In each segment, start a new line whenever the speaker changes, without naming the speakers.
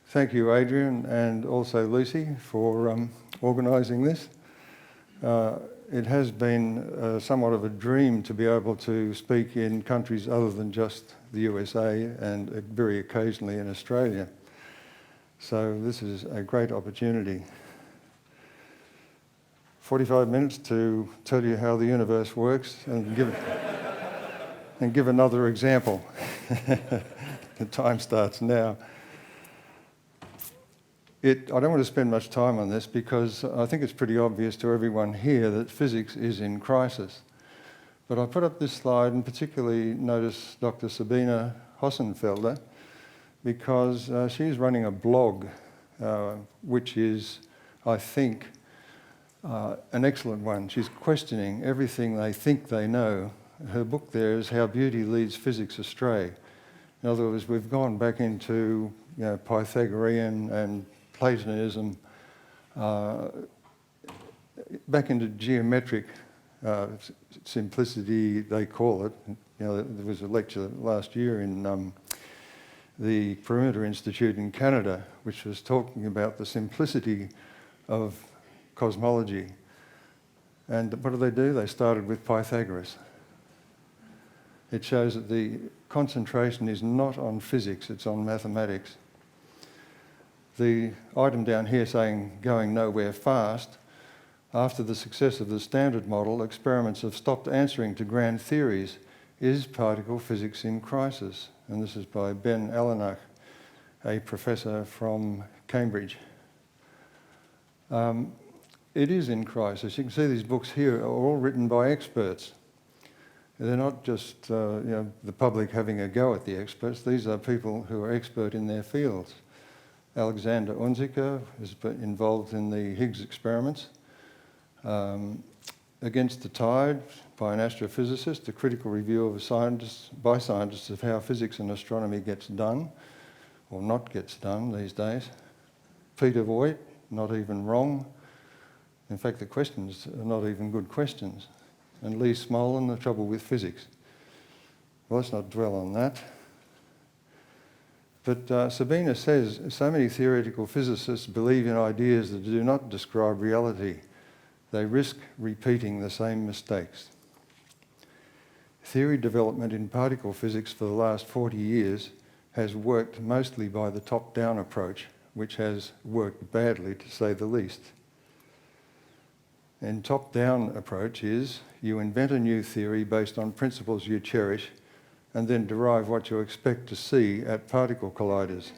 Thank you, Adrian, and also Lucy for organising this. It has been somewhat of a dream to be able to speak in countries other than just the USA and very occasionally in Australia. So this is a great opportunity. 45 minutes to tell you how the universe works and give another example. The time starts now. I don't want to spend much time on this because I think it's pretty obvious to everyone here that physics is in crisis. But I put up this slide and particularly notice Dr. Sabine Hossenfelder because she's running a blog which is, I think, an excellent one. She's questioning everything they think they know. Her book there is How Beauty Leads Physics Astray. In other words, we've gone back into Pythagorean and Platonism, back into geometric simplicity, they call it. There was a lecture last year in the Perimeter Institute in Canada, which was talking about the simplicity of cosmology. And what do? They started with Pythagoras. It shows that the concentration is not on physics, it's on mathematics. The item down here saying going nowhere fast, after the success of the standard model, experiments have stopped answering to grand theories. Is particle physics in crisis? And this is by Ben Alanach, a professor from Cambridge. It is in crisis. You can see these books here are all written by experts. They're not just the public having a go at the experts. These are people who are expert in their fields. Alexander Unziker is involved in the Higgs experiments. Against the Tide by an astrophysicist, a critical review by scientists of how physics and astronomy gets done, or not gets done these days. Peter Voigt, not even wrong. In fact, the questions are not even good questions. And Lee Smolin, The Trouble with Physics. Well, let's not dwell on that. But Sabine says, so many theoretical physicists believe in ideas that do not describe reality. They risk repeating the same mistakes. Theory development in particle physics for the last 40 years has worked mostly by the top-down approach, which has worked badly, to say the least. And top-down approach is you invent a new theory based on principles you cherish and then derive what you expect to see at particle colliders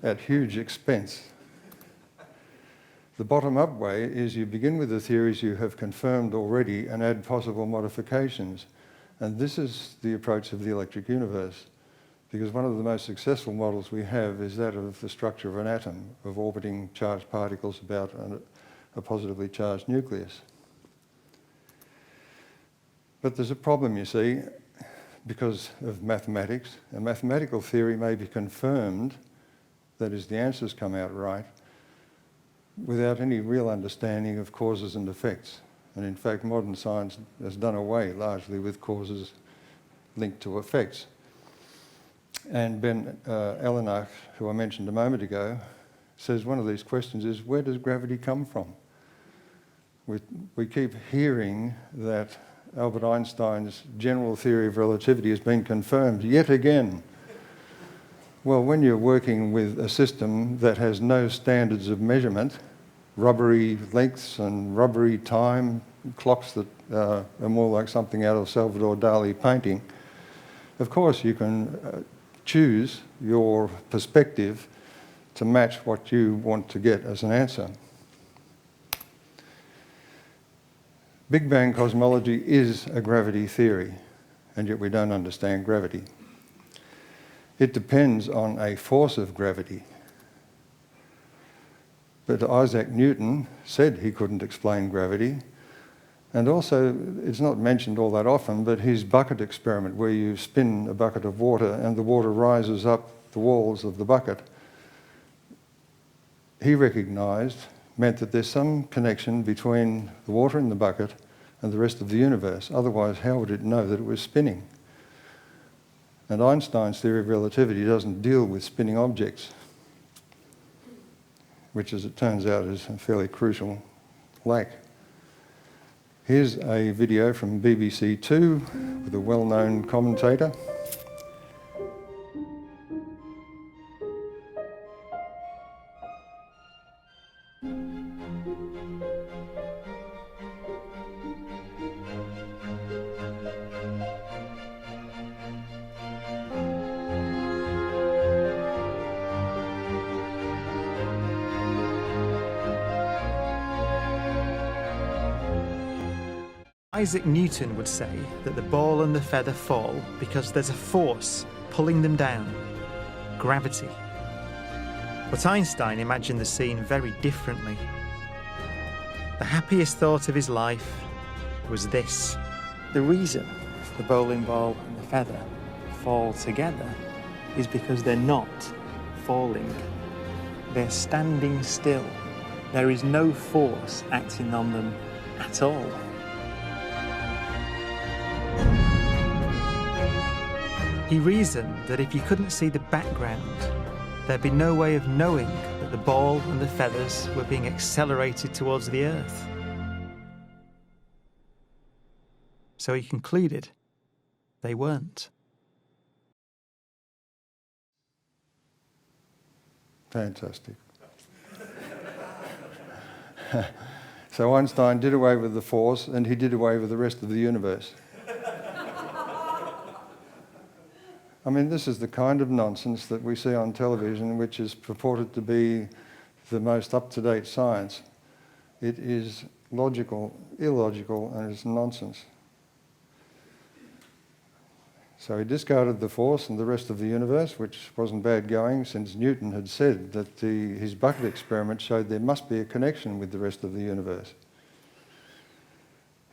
at huge expense. The bottom-up way is you begin with the theories you have confirmed already and add possible modifications. And this is the approach of the electric universe, because one of the most successful models we have is that of the structure of an atom, of orbiting charged particles about a positively charged nucleus. But there's a problem, you see, because of mathematics. A mathematical theory may be confirmed, that is, the answers come out right, without any real understanding of causes and effects. And in fact, modern science has done away largely with causes linked to effects. And Ben Alanach, who I mentioned a moment ago, says one of these questions is, where does gravity come from? We keep hearing that Albert Einstein's general theory of relativity has been confirmed yet again. Well, when you're working with a system that has no standards of measurement, rubbery lengths and rubbery time, clocks that are more like something out of Salvador Dali painting, of course you can choose your perspective to match what you want to get as an answer. Big Bang cosmology is a gravity theory, and yet we don't understand gravity. It depends on a force of gravity. But Isaac Newton said he couldn't explain gravity. And also, it's not mentioned all that often, but his bucket experiment, where you spin a bucket of water and the water rises up the walls of the bucket, he recognised meant that there's some connection between the water in the bucket and the rest of the universe. Otherwise, how would it know that it was spinning? And Einstein's theory of relativity doesn't deal with spinning objects. which as it turns out is a fairly crucial lack. Here's a video from BBC Two with a well-known commentator.
Isaac Newton would say that the ball and the feather fall because there's a force pulling them down, gravity. But Einstein imagined the scene very differently. The happiest thought of his life was this: the reason the bowling ball and the feather fall together is because they're not falling. They're standing still. There is no force acting on them at all. He reasoned that if you couldn't see the background, there'd be no way of knowing that the ball and the feathers were being accelerated towards the Earth. So he concluded they weren't.
Fantastic. So Einstein did away with the force, and he did away with the rest of the universe. I mean, this is the kind of nonsense that we see on television, which is purported to be the most up-to-date science. It is logical, illogical, and it's nonsense. So he discarded the force and the rest of the universe, which wasn't bad going, since Newton had said that his bucket experiment showed there must be a connection with the rest of the universe.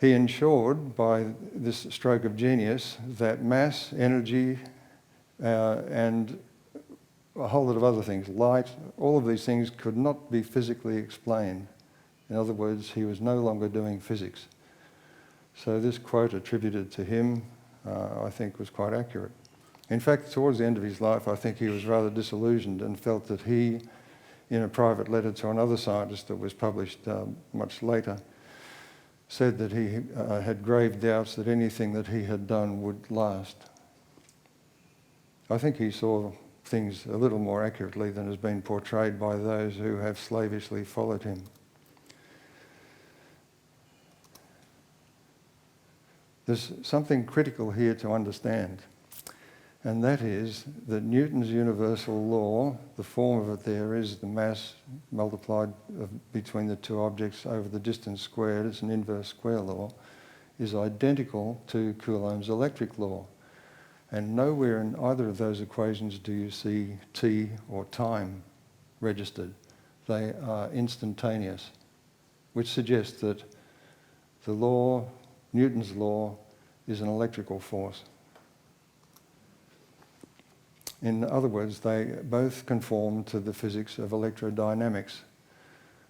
He ensured, by this stroke of genius, that mass, energy, and a whole lot of other things, light, all of these things could not be physically explained. In other words, he was no longer doing physics. So this quote attributed to him, I think, was quite accurate. In fact, towards the end of his life, I think he was rather disillusioned and felt that he, in a private letter to another scientist that was published much later, said that he had grave doubts that anything that he had done would last. I think he saw things a little more accurately than has been portrayed by those who have slavishly followed him. There's something critical here to understand, and that is that Newton's universal law, the form of it there is the mass multiplied between the two objects over the distance squared, it's an inverse square law, is identical to Coulomb's electric law. And nowhere in either of those equations do you see t or time registered. They are instantaneous, which suggests that the law, Newton's law, is an electrical force. In other words, they both conform to the physics of electrodynamics,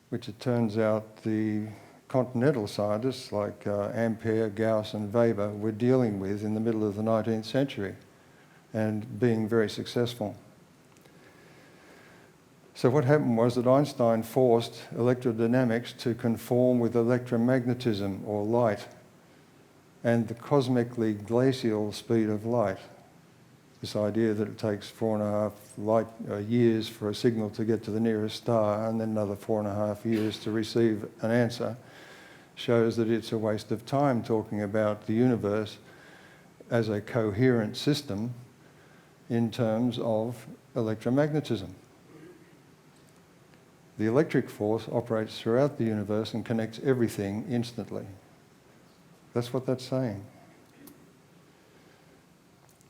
which it turns out the continental scientists like Ampere, Gauss and Weber were dealing with in the middle of the 19th century and being very successful. So what happened was that Einstein forced electrodynamics to conform with electromagnetism or light and the cosmically glacial speed of light. This idea that it takes 4.5 light years for a signal to get to the nearest star and then another 4.5 years to receive an answer shows that it's a waste of time talking about the universe as a coherent system in terms of electromagnetism. The electric force operates throughout the universe and connects everything instantly. That's what that's saying.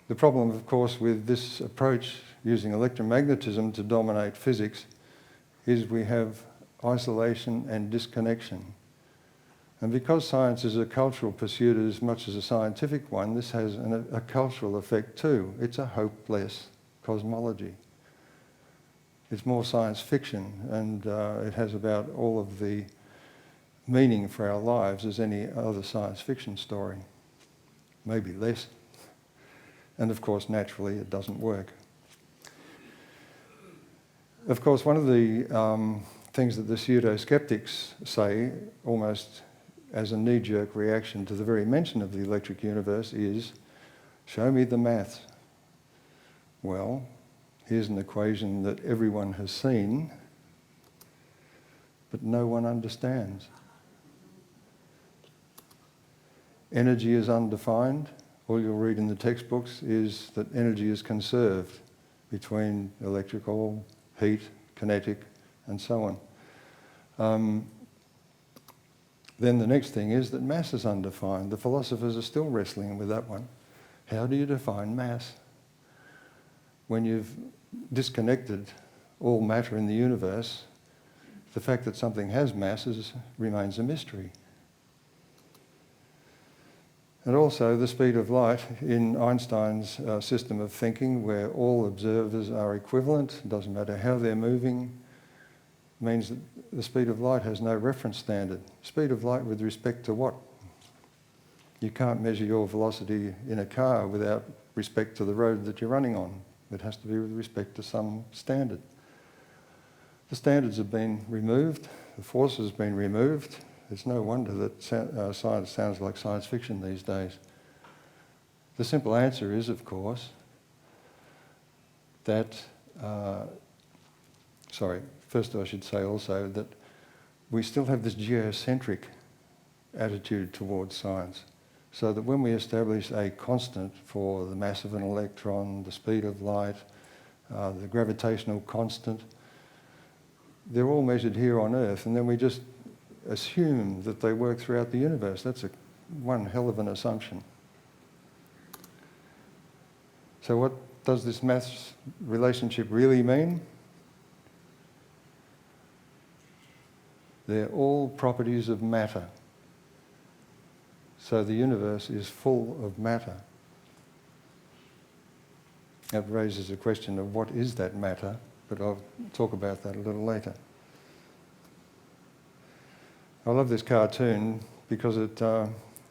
The problem, of course, with this approach using electromagnetism to dominate physics is we have isolation and disconnection. And because science is a cultural pursuit as much as a scientific one, this has a cultural effect too. It's a hopeless cosmology. It's more science fiction, and it has about all of the meaning for our lives as any other science fiction story. Maybe less. And of course, naturally, it doesn't work. Of course, one of the things that the pseudo-skeptics say, almost as a knee-jerk reaction to the very mention of the electric universe, is, show me the maths. Well, here's an equation that everyone has seen, but no one understands. Energy is undefined. All you'll read in the textbooks is that energy is conserved between electrical, heat, kinetic, and so on. Then the next thing is that mass is undefined. The philosophers are still wrestling with that one. How do you define mass? When you've disconnected all matter in the universe, the fact that something has mass remains a mystery. And also the speed of light in Einstein's system of thinking, where all observers are equivalent, doesn't matter how they're moving, means that the speed of light has no reference standard. Speed of light with respect to what? You can't measure your velocity in a car without respect to the road that you're running on. It has to be with respect to some standard. The standards have been removed, the force has been removed. It's no wonder that science sounds like science fiction these days. The simple answer is, of course, that, first I should say also that we still have this geocentric attitude towards science. So that when we establish a constant for the mass of an electron, the speed of light, the gravitational constant, they're all measured here on Earth, and then we just assume that they work throughout the universe. That's one hell of an assumption. So what does this maths relationship really mean? They're all properties of matter. So the universe is full of matter. That raises a question of what is that matter, but I'll talk about that a little later. I love this cartoon because it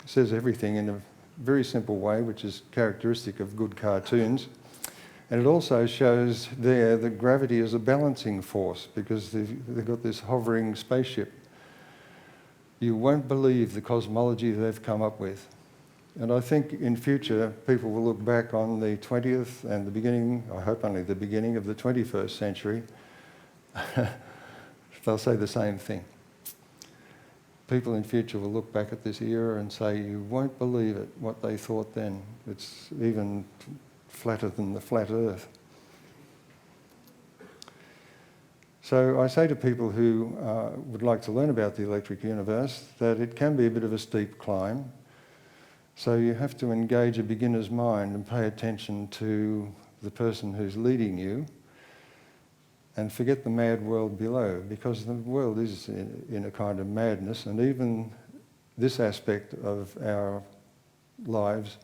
says everything in a very simple way, which is characteristic of good cartoons. And it also shows there that gravity is a balancing force, because they've got this hovering spaceship. You won't believe the cosmology they've come up with. And I think in future, people will look back on the 20th and the beginning, I hope only the beginning of the 21st century. They'll say the same thing. People in future will look back at this era and say, you won't believe it, what they thought then. It's even flatter than the flat Earth. So I say to people who would like to learn about the electric universe that it can be a bit of a steep climb. So you have to engage a beginner's mind and pay attention to the person who's leading you and forget the mad world below, because the world is in a kind of madness, and even this aspect of our lives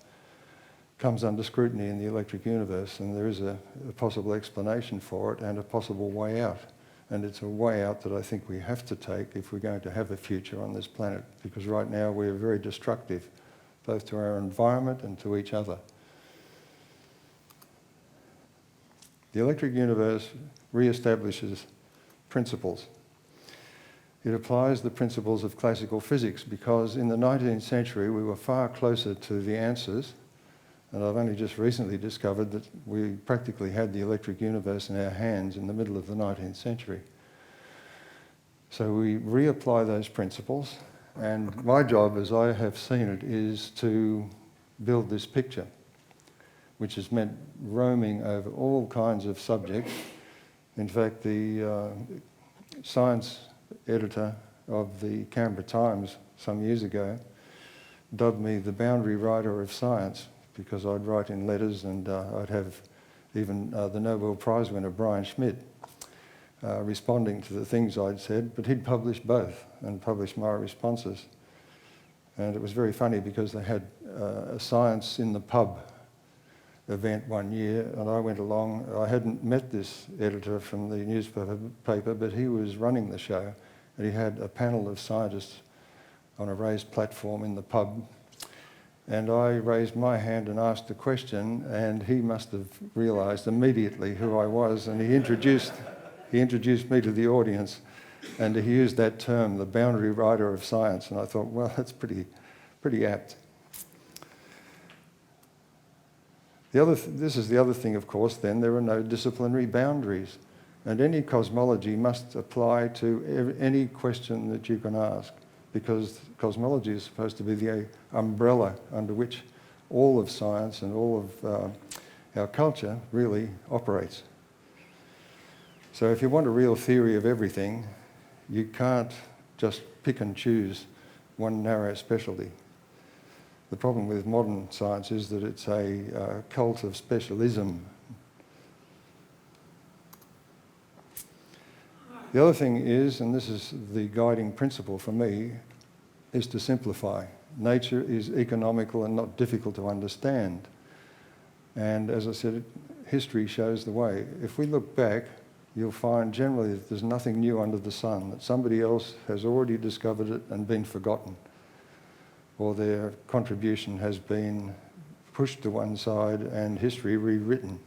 comes under scrutiny in the electric universe, and there is a possible explanation for it and a possible way out. And it's a way out that I think we have to take if we're going to have a future on this planet, because right now we're very destructive, both to our environment and to each other. The electric universe re-establishes principles. It applies the principles of classical physics, because in the 19th century we were far closer to the answers, and I've only just recently discovered that we practically had the electric universe in our hands in the middle of the 19th century. So we reapply those principles, and my job, as I have seen it, is to build this picture, which has meant roaming over all kinds of subjects. In fact, the science editor of the Canberra Times some years ago dubbed me the boundary writer of science, because I'd write in letters, and I'd have even the Nobel Prize winner Brian Schmidt responding to the things I'd said, but he'd publish both and publish my responses. And it was very funny, because they had a Science in the Pub event one year, and I went along. I hadn't met this editor from the newspaper, but he was running the show, and he had a panel of scientists on a raised platform in the pub. And I raised my hand and asked a question, and he must have realised immediately who I was, and he introduced me to the audience. And he used that term, the boundary rider of science, and I thought, well, that's pretty apt. This is the other thing, of course, then, there are no disciplinary boundaries. And any cosmology must apply to any question that you can ask, because cosmology is supposed to be the umbrella under which all of science and all of our culture really operates. So if you want a real theory of everything, you can't just pick and choose one narrow specialty. The problem with modern science is that it's a cult of specialism. The other thing is, and this is the guiding principle for me, is to simplify. Nature is economical and not difficult to understand. And as I said, history shows the way. If we look back, you'll find generally that there's nothing new under the sun, that somebody else has already discovered it and been forgotten, or their contribution has been pushed to one side and history rewritten.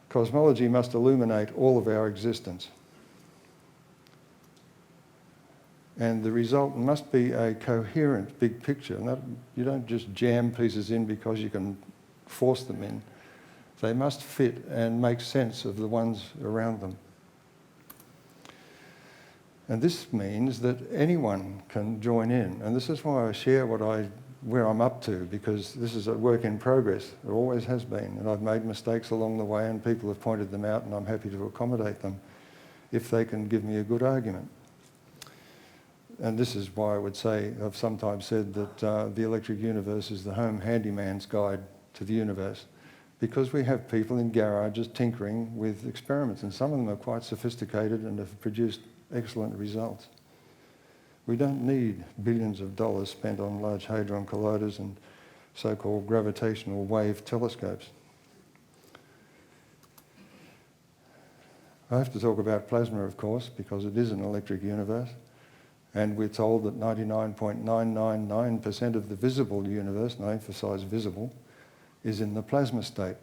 Cosmology must illuminate all of our existence. And the result must be a coherent big picture. You don't just jam pieces in because you can force them in. They must fit and make sense of the ones around them. And this means that anyone can join in. And this is why I share where I'm up to, because this is a work in progress. It always has been. And I've made mistakes along the way and people have pointed them out and I'm happy to accommodate them if they can give me a good argument. And this is why I would say, I've sometimes said that the electric universe is the home handyman's guide to the universe, because we have people in garages tinkering with experiments, and some of them are quite sophisticated and have produced excellent results. We don't need billions of dollars spent on Large Hadron Colliders and so-called gravitational wave telescopes. I have to talk about plasma, of course, because it is an electric universe. And we're told that 99.999% of the visible universe, and I emphasise visible, is in the plasma state.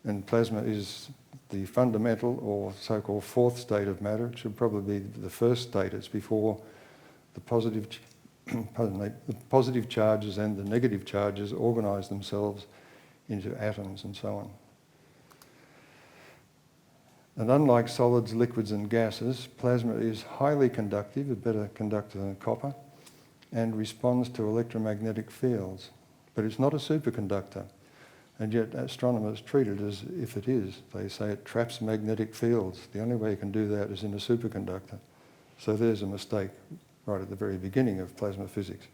And plasma is the fundamental or so-called fourth state of matter. It should probably be the first state. It's before the positive charges and the negative charges organise themselves into atoms and so on. And unlike solids, liquids and gases, plasma is highly conductive, a better conductor than copper, and responds to electromagnetic fields. But it's not a superconductor, and yet astronomers treat it as if it is. They say it traps magnetic fields. The only way you can do that is in a superconductor. So there's a mistake right at the very beginning of plasma physics.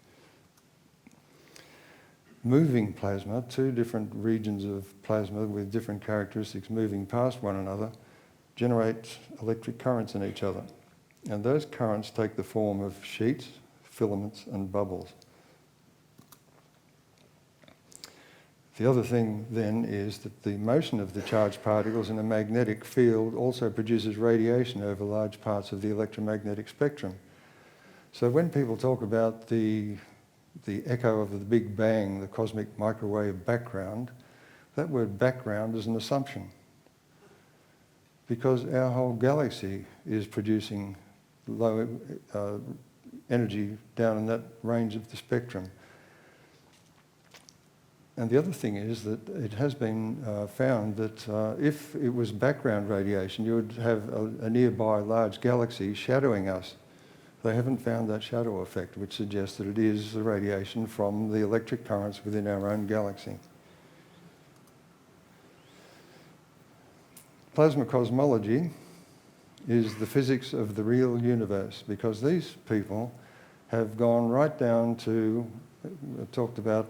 Moving plasma, two different regions of plasma with different characteristics moving past one another, generate electric currents in each other. And those currents take the form of sheets, filaments and bubbles. The other thing then is that the motion of the charged particles in a magnetic field also produces radiation over large parts of the electromagnetic spectrum. So when people talk about the echo of the Big Bang, the cosmic microwave background, that word background is an assumption, because our whole galaxy is producing low energy down in that range of the spectrum. And the other thing is that it has been found that if it was background radiation, you would have a nearby large galaxy shadowing us. They haven't found that shadow effect, which suggests that it is the radiation from the electric currents within our own galaxy. Plasma cosmology is the physics of the real universe, because these people have gone right down to, talked about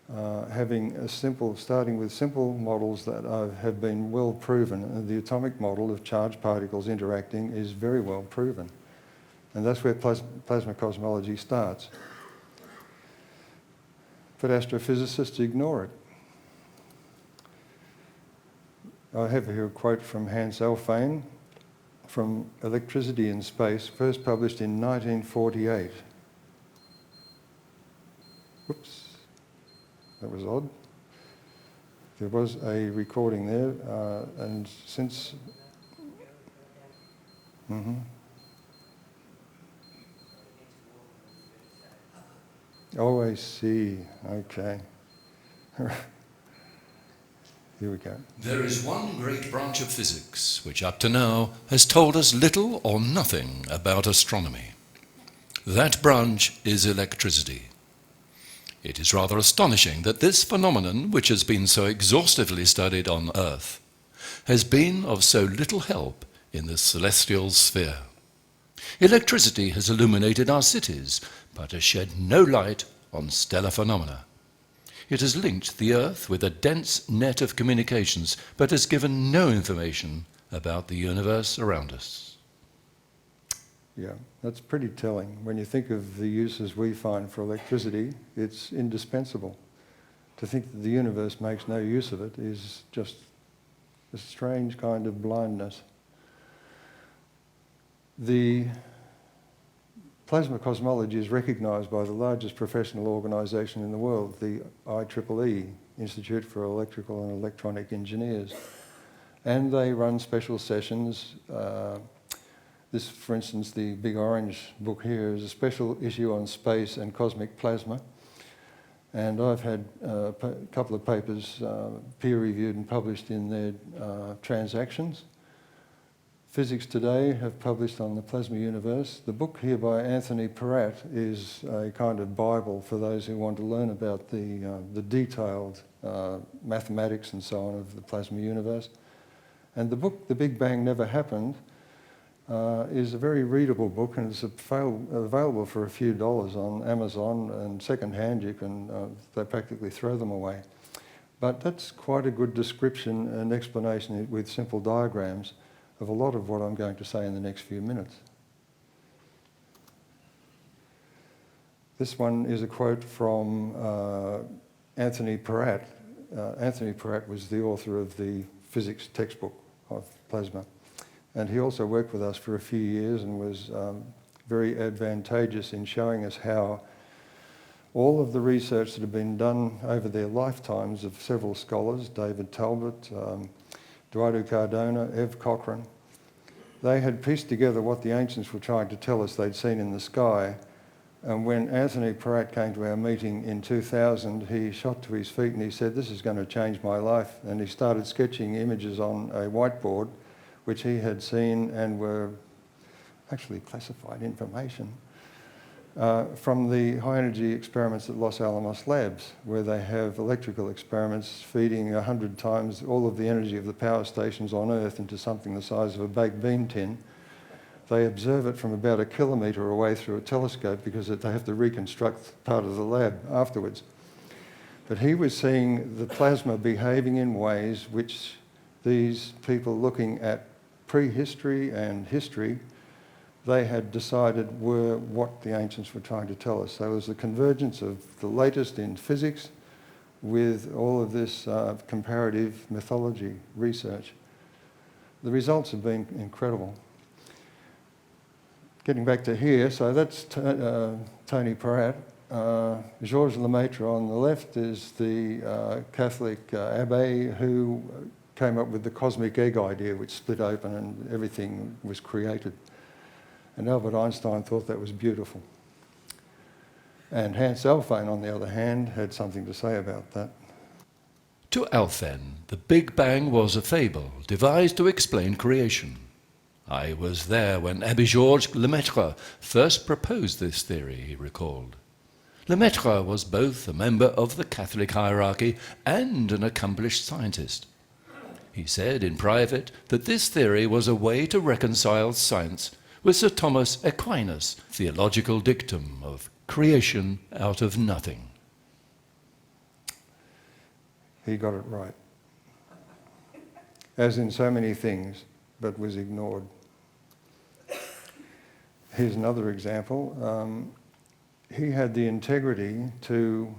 starting with simple models that have been well proven. And the atomic model of charged particles interacting is very well proven. And that's where plasma cosmology starts. But astrophysicists ignore it. I have here a quote from Hans Alfvén from Electricity in Space, first published in 1948. Whoops, that was odd. There was a recording there, and since... Oh, I see. Okay. Here we go.
There is one great branch of physics which up to now has told us little or nothing about astronomy. That branch is electricity. It is rather astonishing that this phenomenon, which has been so exhaustively studied on Earth, has been of so little help in the celestial sphere. Electricity has illuminated our cities, but has shed no light on stellar phenomena. It has linked the Earth with a dense net of communications, but has given no information about the universe around us.
Yeah, that's pretty telling. When you think of the uses we find for electricity, it's indispensable. To think that the universe makes no use of it is just a strange kind of blindness. The plasma cosmology is recognised by the largest professional organisation in the world, the IEEE, Institute for Electrical and Electronic Engineers. And they run special sessions. This, for instance, the big orange book here is a special issue on space and cosmic plasma. And I've had a couple of papers peer-reviewed and published in their transactions. Physics Today have published on the plasma universe. The book here by Anthony Peratt is a kind of Bible for those who want to learn about the detailed mathematics and so on of the plasma universe. And the book, The Big Bang Never Happened, is a very readable book, and it's available for a few dollars on Amazon, and second-hand you can, they practically throw them away. But that's quite a good description and explanation with simple diagrams of a lot of what I'm going to say in the next few minutes. This one is a quote from Anthony Peratt. Anthony Peratt was the author of the physics textbook of plasma. And he also worked with us for a few years and was very advantageous in showing us how all of the research that had been done over their lifetimes of several scholars, David Talbot, Eduardo Cardona, Ev Cochrane, they had pieced together what the ancients were trying to tell us they'd seen in the sky. And when Anthony Peratt came to our meeting in 2000, he shot to his feet and he said, "This is going to change my life." And he started sketching images on a whiteboard, which he had seen and were actually classified information, from the high-energy experiments at Los Alamos Labs, where they have electrical experiments feeding 100 times all of the energy of the power stations on Earth into something the size of a baked bean tin. They observe it from about 1 kilometre away through a telescope because they have to reconstruct part of the lab afterwards. But he was seeing the plasma behaving in ways which these people looking at prehistory and history, they had decided were what the ancients were trying to tell us. So it was the convergence of the latest in physics with all of this comparative mythology research. The results have been incredible. Getting back to here, so that's Tony Peratt. Georges Lemaitre on the left is the Catholic abbé who came up with the cosmic egg idea, which split open and everything was created. And Albert Einstein thought that was beautiful. And Hans Alfvén, on the other hand, had something to say about that.
To Alfvén, the Big Bang was a fable devised to explain creation. I was there when Abbé Georges Lemaitre first proposed this theory, he recalled. Lemaitre was both a member of the Catholic hierarchy and an accomplished scientist. He said in private that this theory was a way to reconcile science with Sir Thomas Aquinas' theological dictum of creation out of nothing.
He got it right. As in so many things, but was ignored. Here's another example. He had the integrity to,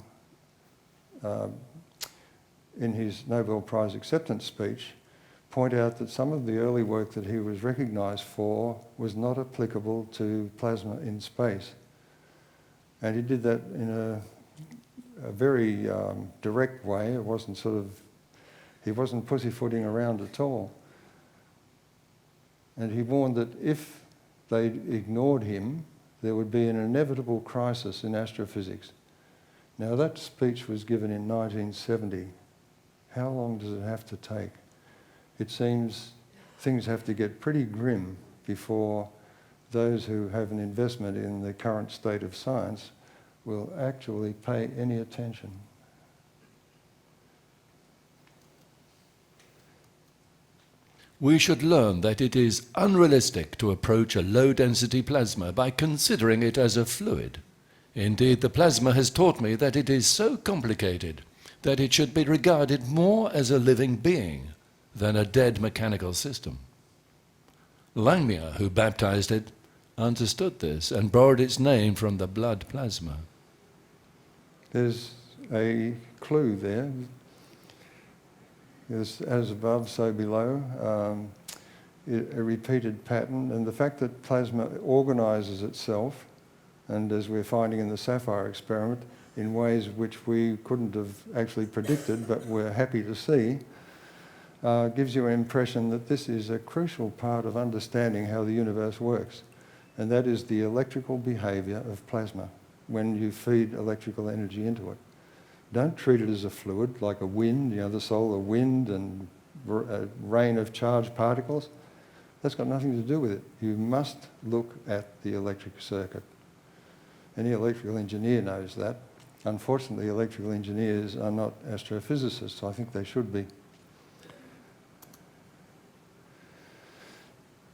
in his Nobel Prize acceptance speech, point out that some of the early work that he was recognised for was not applicable to plasma in space. And he did that in a very direct way. It wasn't sort of He wasn't pussyfooting around at all. And he warned that if they ignored him, there would be an inevitable crisis in astrophysics. Now, that speech was given in 1970. How long does it have to take? It seems things have to get pretty grim before those who have an investment in the current state of science will actually pay any attention.
We should learn that it is unrealistic to approach a low-density plasma by considering it as a fluid. Indeed, the plasma has taught me that it is so complicated that it should be regarded more as a living being than a dead mechanical system. Langmuir, who baptized it, understood this and borrowed its name from the blood plasma.
There's a clue there. There's as above, so below, a repeated pattern, and the fact that plasma organises itself, and as we're finding in the SAPPHIRE experiment, in ways which we couldn't have actually predicted but we're happy to see, gives you an impression that this is a crucial part of understanding how the universe works, and that is the electrical behaviour of plasma when you feed electrical energy into it. Don't treat it as a fluid like a wind, the solar wind and a rain of charged particles. That's got nothing to do with it. You must look at the electric circuit. Any electrical engineer knows that. Unfortunately, electrical engineers are not astrophysicists. I think they should be.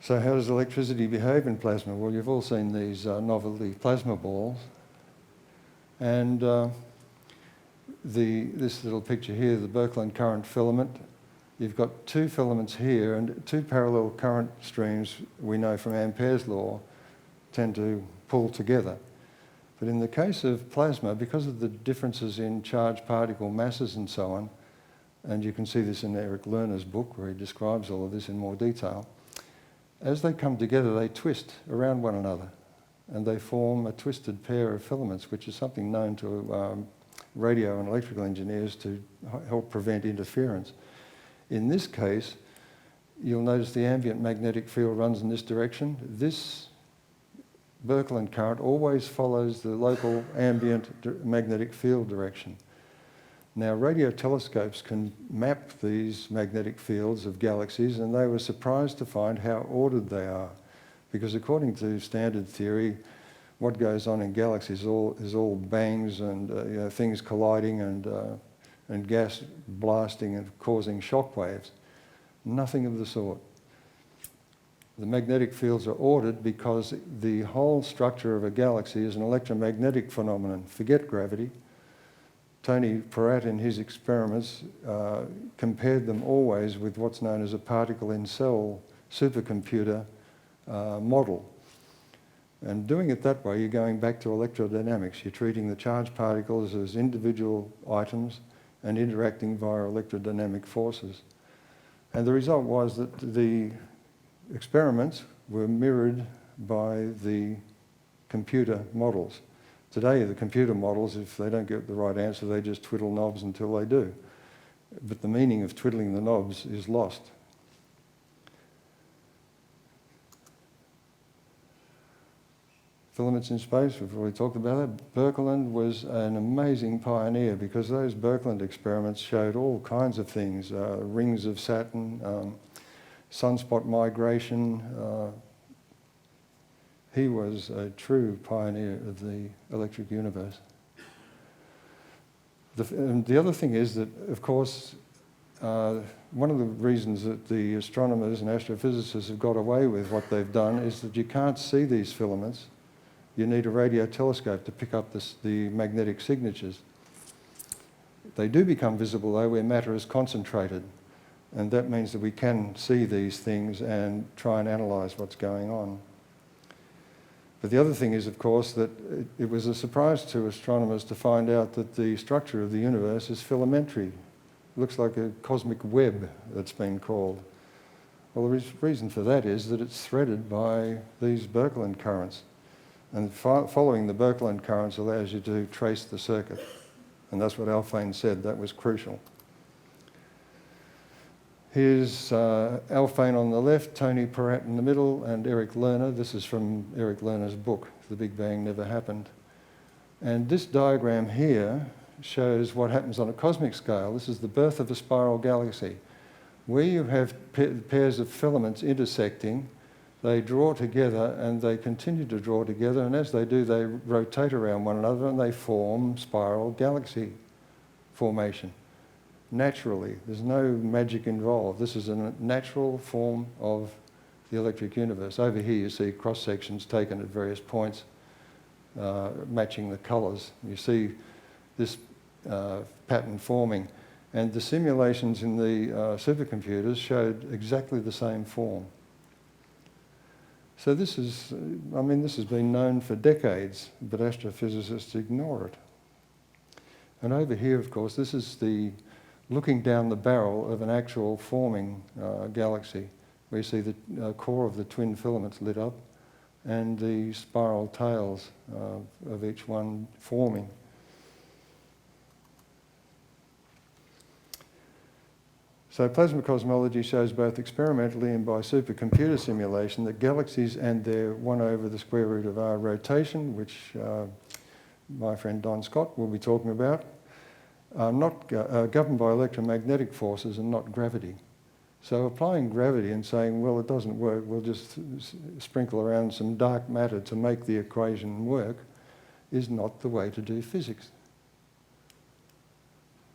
So how does electricity behave in plasma? Well, you've all seen these novelty plasma balls. And this little picture here, the Birkeland current filament, you've got two filaments here, and two parallel current streams, we know from Ampere's law, tend to pull together. But in the case of plasma, because of the differences in charged particle masses and so on, and you can see this in Eric Lerner's book where he describes all of this in more detail, as they come together, they twist around one another, and they form a twisted pair of filaments, which is something known to radio and electrical engineers to help prevent interference. In this case, you'll notice the ambient magnetic field runs in this direction. This Birkeland current always follows the local ambient magnetic field direction. Now, radio telescopes can map these magnetic fields of galaxies, and they were surprised to find how ordered they are, because according to standard theory, what goes on in galaxies is all bangs and things colliding and gas blasting and causing shock waves. Nothing of the sort. The magnetic fields are ordered because the whole structure of a galaxy is an electromagnetic phenomenon. Forget gravity. Tony Peratt in his experiments compared them always with what's known as a particle-in-cell supercomputer model. And doing it that way, you're going back to electrodynamics. You're treating the charged particles as individual items and interacting via electrodynamic forces. And the result was that the experiments were mirrored by the computer models. Today, the computer models, if they don't get the right answer, they just twiddle knobs until they do. But the meaning of twiddling the knobs is lost. Filaments in space, we've already talked about that. Birkeland was an amazing pioneer because those Birkeland experiments showed all kinds of things, rings of Saturn, sunspot migration. He was a true pioneer of the electric universe. And the other thing is that, of course, one of the reasons that the astronomers and astrophysicists have got away with what they've done is that you can't see these filaments. You need a radio telescope to pick up the magnetic signatures. They do become visible, though, where matter is concentrated. And that means that we can see these things and try and analyse what's going on. But the other thing is, of course, that it was a surprise to astronomers to find out that the structure of the universe is filamentary. It looks like a cosmic web that's been called. Well, the reason for that is that it's threaded by these Birkeland currents. And following the Birkeland currents allows you to trace the circuit. And that's what Alfvén said, that was crucial. Here's Alphane on the left, Tony Peratt in the middle, and Eric Lerner. This is from Eric Lerner's book, The Big Bang Never Happened. And this diagram here shows what happens on a cosmic scale. This is the birth of a spiral galaxy. Where you have pairs of filaments intersecting, they draw together and they continue to draw together, and as they do, they rotate around one another and they form spiral galaxy formation. Naturally, there's no magic involved. This is a natural form of the electric universe. Over here you see cross-sections taken at various points, matching the colours. You see this pattern forming. And the simulations in the supercomputers showed exactly the same form. So this is, this has been known for decades, but astrophysicists ignore it. And over here, of course, this is looking down the barrel of an actual forming galaxy, where you see the core of the twin filaments lit up and the spiral tails of each one forming. So plasma cosmology shows both experimentally and by supercomputer simulation that galaxies and their 1 over the square root of r rotation, which my friend Don Scott will be talking about, are not governed by electromagnetic forces and not gravity. So applying gravity and saying, well, it doesn't work, we'll just sprinkle around some dark matter to make the equation work, is not the way to do physics.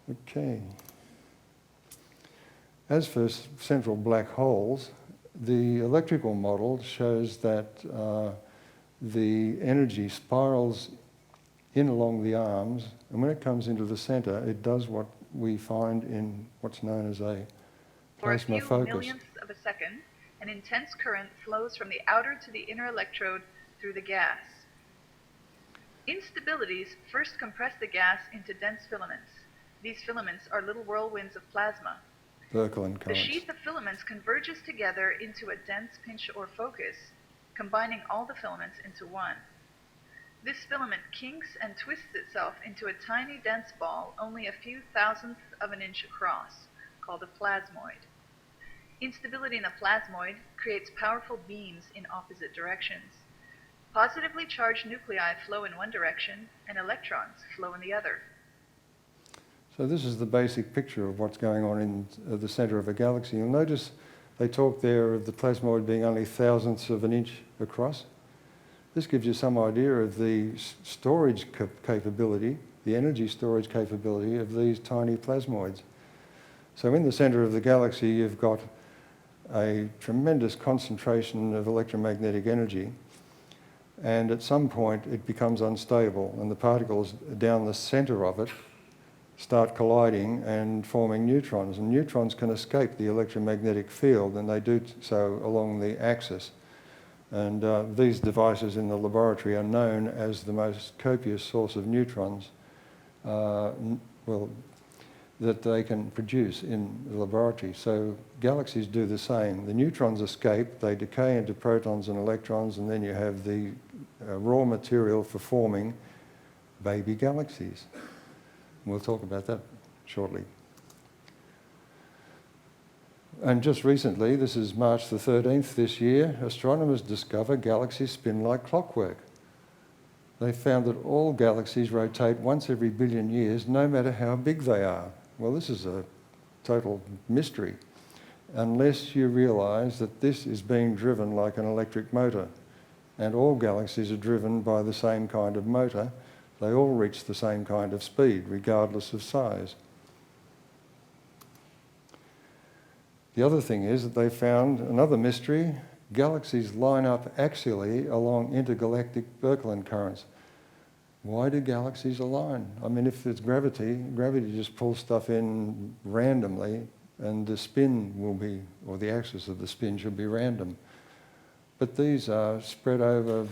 Okay. As for central black holes, the electrical model shows that the energy spirals in along the arms, and when it comes into the centre, it does what we find in what's known as a plasma focus.
For a few millionths of a second, an intense current flows from the outer to the inner electrode through the gas. Instabilities first compress the gas into dense filaments. These filaments are little whirlwinds of plasma.
Birkeland currents.
The sheath of filaments converges together into a dense pinch or focus, combining all the filaments into one. This filament kinks and twists itself into a tiny dense ball only a few thousandths of an inch across, called a plasmoid. Instability in a plasmoid creates powerful beams in opposite directions. Positively charged nuclei flow in one direction, and electrons flow in the other.
So this is the basic picture of what's going on in the centre of a galaxy. You'll notice they talk there of the plasmoid being only thousandths of an inch across. This gives you some idea of the storage capability, the energy storage capability of these tiny plasmoids. So in the centre of the galaxy, you've got a tremendous concentration of electromagnetic energy, and at some point it becomes unstable, and the particles down the centre of it start colliding and forming neutrons. And neutrons can escape the electromagnetic field, and they do so along the axis. And these devices in the laboratory are known as the most copious source of neutrons that they can produce in the laboratory. So galaxies do the same. The neutrons escape, they decay into protons and electrons, and then you have the raw material for forming baby galaxies. We'll talk about that shortly. And just recently, this is March the 13th this year, astronomers discover galaxies spin like clockwork. They found that all galaxies rotate once every billion years, no matter how big they are. Well, this is a total mystery, unless you realise that this is being driven like an electric motor, and all galaxies are driven by the same kind of motor. They all reach the same kind of speed, regardless of size. The other thing is that they found another mystery. Galaxies line up axially along intergalactic Birkeland currents. Why do galaxies align? I mean, if there's gravity just pulls stuff in randomly, and the spin will be, or the axis of the spin should be random. But these are spread over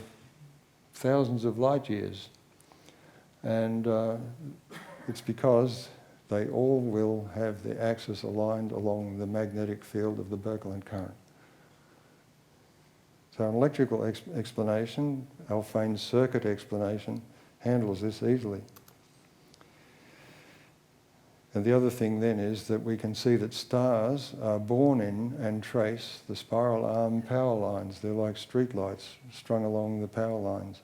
thousands of light years. And it's because they all will have the axis aligned along the magnetic field of the Birkeland current. So an electrical explanation, Alphane's circuit explanation, handles this easily. And the other thing then is that we can see that stars are born in and trace the spiral arm power lines. They're like street lights strung along the power lines.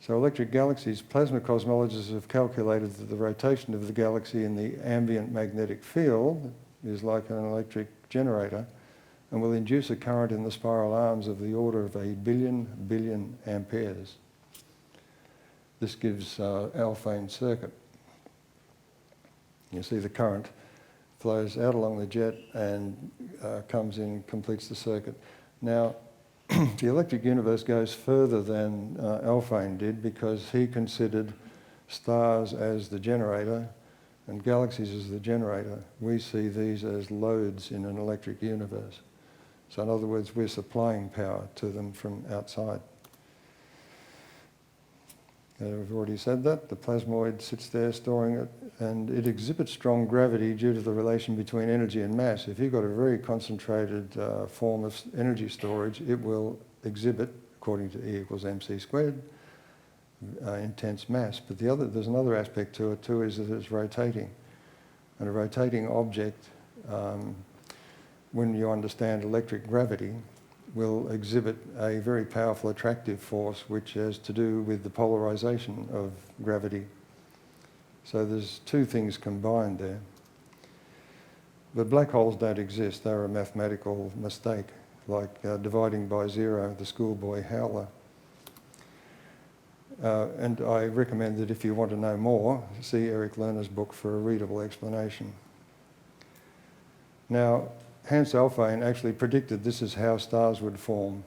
So electric galaxies, plasma cosmologists have calculated that the rotation of the galaxy in the ambient magnetic field is like an electric generator and will induce a current in the spiral arms of the order of 1 billion amperes. This gives Alfvén circuit. You see the current flows out along the jet and comes in, completes the circuit. Now, the electric universe goes further than Alfvén did because he considered stars as the generator and galaxies as the generator. We see these as loads in an electric universe. So in other words, we're supplying power to them from outside. We've already said that. The plasmoid sits there storing it, and it exhibits strong gravity due to the relation between energy and mass. If you've got a very concentrated form of energy storage, it will exhibit, according to E equals mc squared, intense mass. But there's another aspect to it too, is that it's rotating. And a rotating object, when you understand electric gravity, will exhibit a very powerful attractive force which has to do with the polarization of gravity. So there's two things combined there. But black holes don't exist. They're a mathematical mistake, like dividing by zero, the schoolboy howler. And I recommend that if you want to know more, see Eric Lerner's book for a readable explanation. Now, Hans Alfvén actually predicted this is how stars would form.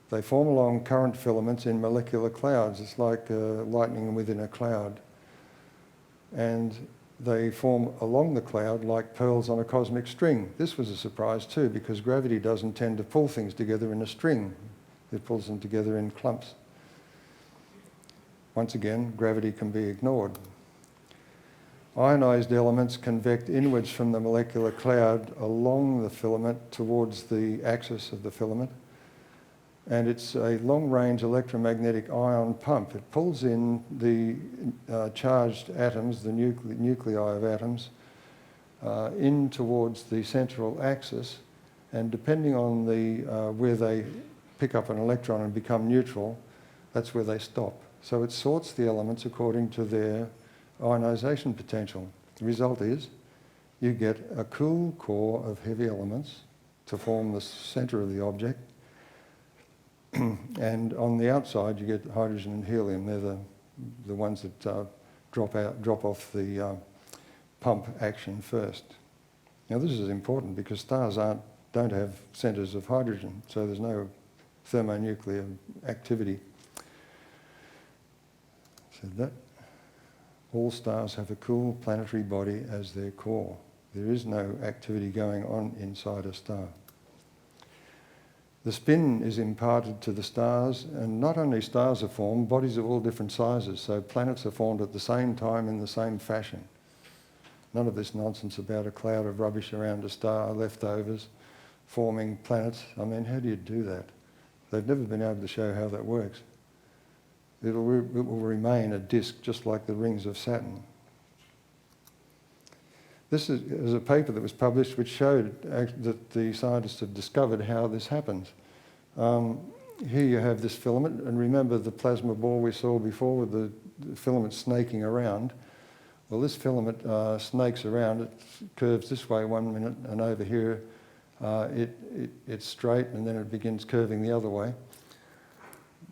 They form along current filaments in molecular clouds. It's like lightning within a cloud. And they form along the cloud like pearls on a cosmic string. This was a surprise too, because gravity doesn't tend to pull things together in a string. It pulls them together in clumps. Once again, gravity can be ignored. Ionized elements convect inwards from the molecular cloud along the filament towards the axis of the filament. And it's a long-range electromagnetic ion pump. It pulls in the charged atoms, the nuclei of atoms, in towards the central axis. And depending on where they pick up an electron and become neutral, that's where they stop. So it sorts the elements according to their ionization potential. The result is you get a cool core of heavy elements to form the centre of the object, and on the outside you get hydrogen and helium. They're the ones that drop off the pump action first. Now this is important because stars don't have centres of hydrogen, so there's no thermonuclear activity. Said that. All stars have a cool planetary body as their core. There is no activity going on inside a star. The spin is imparted to the stars, and not only stars are formed, bodies of all different sizes, so planets are formed at the same time in the same fashion. None of this nonsense about a cloud of rubbish around a star, leftovers, forming planets. I mean, how do you do that? They've never been able to show how that works. It will remain a disk just like the rings of Saturn. This is a paper that was published which showed that the scientists have discovered how this happens. Here you have this filament, and remember the plasma ball we saw before with the filament snaking around? Well, this filament snakes around. It curves this way 1 minute, and over here it's straight, and then it begins curving the other way.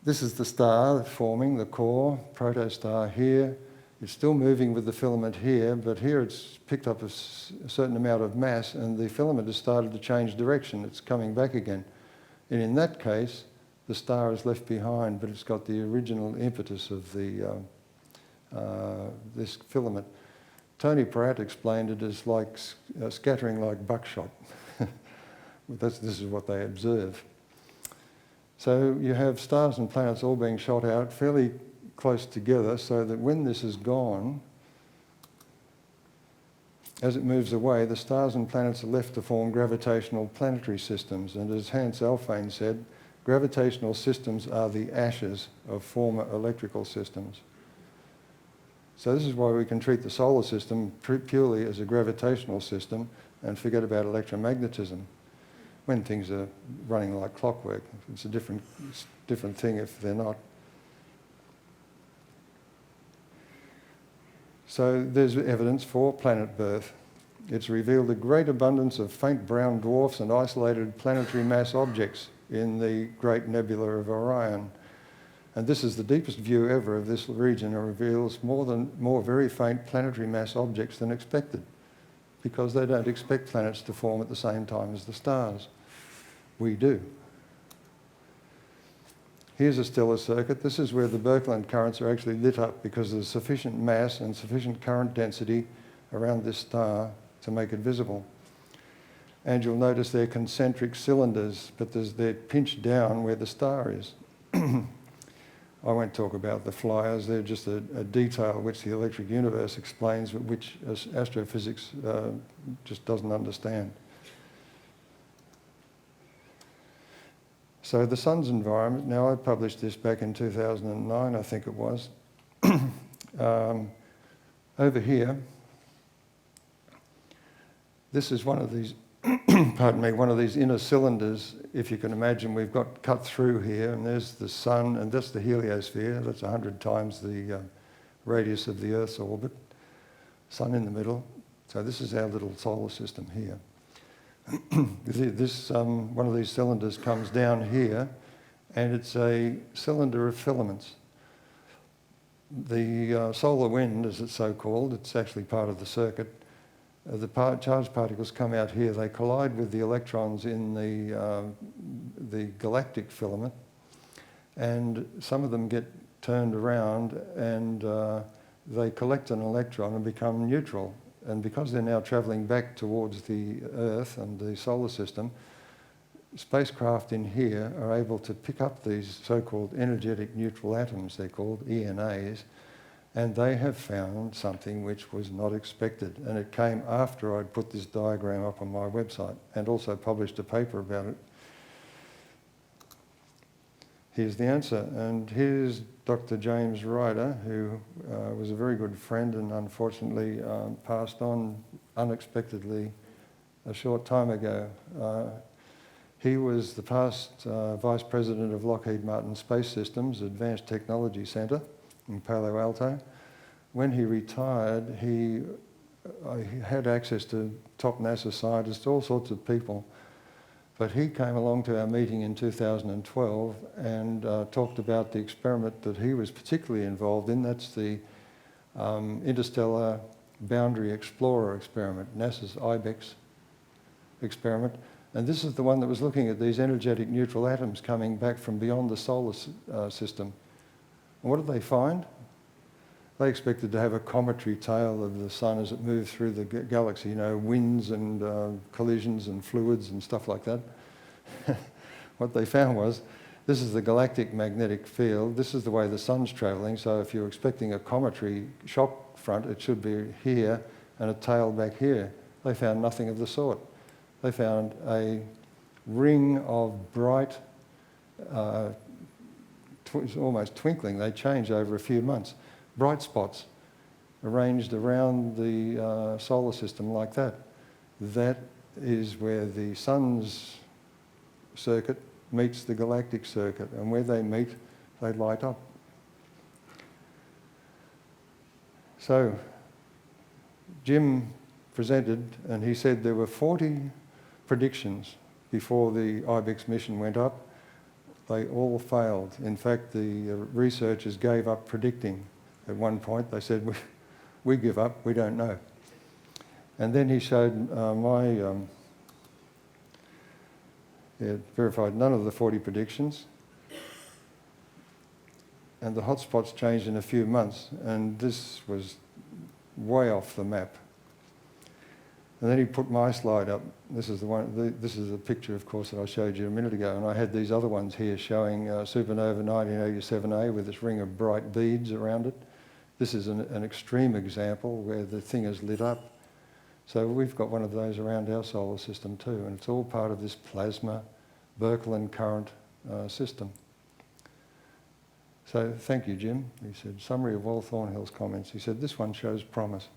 This is the star forming, the core, protostar here. It's still moving with the filament here, but here it's picked up a certain amount of mass and the filament has started to change direction. It's coming back again. And in that case, the star is left behind, but it's got the original impetus of this filament. Tony Pratt explained it as like scattering like buckshot. This is what they observe. So you have stars and planets all being shot out fairly close together, so that when this is gone, as it moves away, the stars and planets are left to form gravitational planetary systems. And as Hans Alfvén said, gravitational systems are the ashes of former electrical systems. So this is why we can treat the solar system purely as a gravitational system and forget about electromagnetism when things are running like clockwork. It's a different thing if they're not. So there's evidence for planet birth. It's revealed a great abundance of faint brown dwarfs and isolated planetary mass objects in the Great Nebula of Orion. And this is the deepest view ever of this region and reveals more very faint planetary mass objects than expected, because they don't expect planets to form at the same time as the stars. We do. Here's a stellar circuit. This is where the Birkeland currents are actually lit up because there's sufficient mass and sufficient current density around this star to make it visible. And you'll notice they're concentric cylinders, but they're pinched down where the star is. I won't talk about the flyers. They're just a detail which the electric universe explains, but which astrophysics just doesn't understand. So the sun's environment, now I published this back in 2009, I think it was. Over here, this is one of these, pardon me, one of these inner cylinders, if you can imagine. We've got cut through here, and there's the sun, and that's the heliosphere. That's 100 times the radius of the Earth's orbit. Sun in the middle. So this is our little solar system here. This one of these cylinders comes down here, and it's a cylinder of filaments. The solar wind, as it's so called, it's actually part of the circuit. The charged particles come out here. They collide with the electrons in the galactic filament, and some of them get turned around, and they collect an electron and become neutral. And because they're now travelling back towards the Earth and the solar system, spacecraft in here are able to pick up these so-called energetic neutral atoms, they're called ENAs, and they have found something which was not expected. And it came after I'd put this diagram up on my website and also published a paper about it. Here's the answer, and here's Dr. James Ryder, who was a very good friend and unfortunately passed on unexpectedly a short time ago. He was the past Vice President of Lockheed Martin Space Systems Advanced Technology Centre in Palo Alto. When he retired, he had access to top NASA scientists, all sorts of people. But he came along to our meeting in 2012 and talked about the experiment that he was particularly involved in. That's the Interstellar Boundary Explorer experiment, NASA's IBEX experiment. And this is the one that was looking at these energetic neutral atoms coming back from beyond the solar system. And what did they find? They expected to have a cometary tail of the sun as it moved through the galaxy, you know, winds and collisions and fluids and stuff like that. What they found was, this is the galactic magnetic field, this is the way the sun's travelling, so if you're expecting a cometary shock front, it should be here and a tail back here. They found nothing of the sort. They found a ring of bright, almost twinkling, they changed over a few months, bright spots arranged around the solar system like that. That is where the sun's circuit meets the galactic circuit, and where they meet, they light up. So Jim presented, and he said there were 40 predictions before the IBEX mission went up. They all failed. In fact, the researchers gave up predicting. At one point, they said, we give up, we don't know. And then he showed verified none of the 40 predictions. And the hotspots changed in a few months, and this was way off the map. And then he put my slide up. This is the one. This is a picture, of course, that I showed you a minute ago, and I had these other ones here showing supernova 1987A with this ring of bright beads around it. This is an extreme example where the thing is lit up. So we've got one of those around our solar system too, and it's all part of this plasma Birkeland current system. So thank you, Jim. He said, summary of all Thornhill's comments. He said, this one shows promise.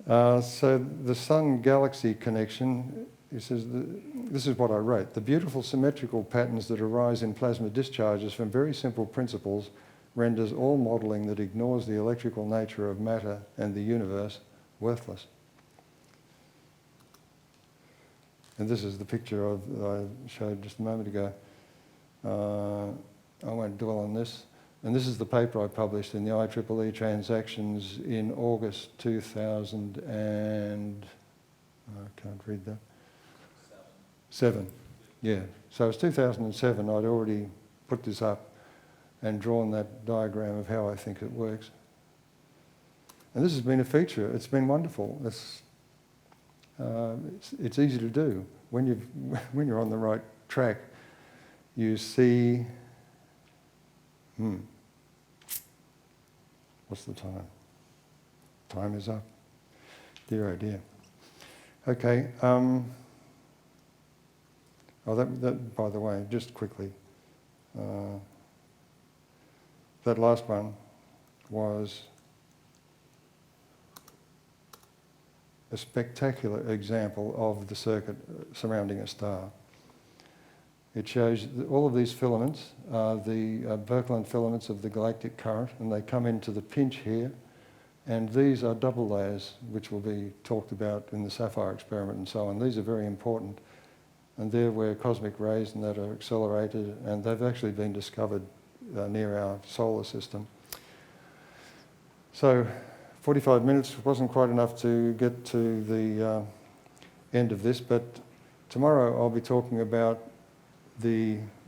So the Sun-Galaxy connection, he says, this is what I wrote. The beautiful symmetrical patterns that arise in plasma discharges from very simple principles renders all modelling that ignores the electrical nature of matter and the universe worthless. And this is the picture I showed just a moment ago. I won't dwell on this. And this is the paper I published in the IEEE Transactions in August 2000 and... I can't read that. 7. Yeah. So it's 2007. I'd already put this up and drawn that diagram of how I think it works. And this has been a feature. It's been wonderful. It's easy to do. When you're on the right track, you see... What's the time? Time is up. Dear, oh dear. Okay. That, by the way, just quickly, that last one was a spectacular example of the circuit surrounding a star. It shows all of these filaments are the Birkeland filaments of the galactic current, and they come into the pinch here, and these are double layers, which will be talked about in the SAPPHIRE experiment and so on. These are very important, and they're where cosmic rays and that are accelerated, and they've actually been discovered near our solar system. So 45 minutes wasn't quite enough to get to the end of this, but tomorrow I'll be talking about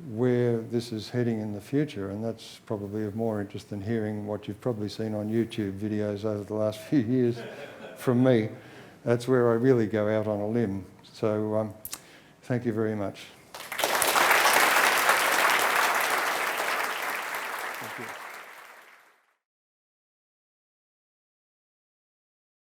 where this is heading in the future, and that's probably of more interest than hearing what you've probably seen on YouTube videos over the last few years from me. That's where I really go out on a limb. So thank you very much. Thank you.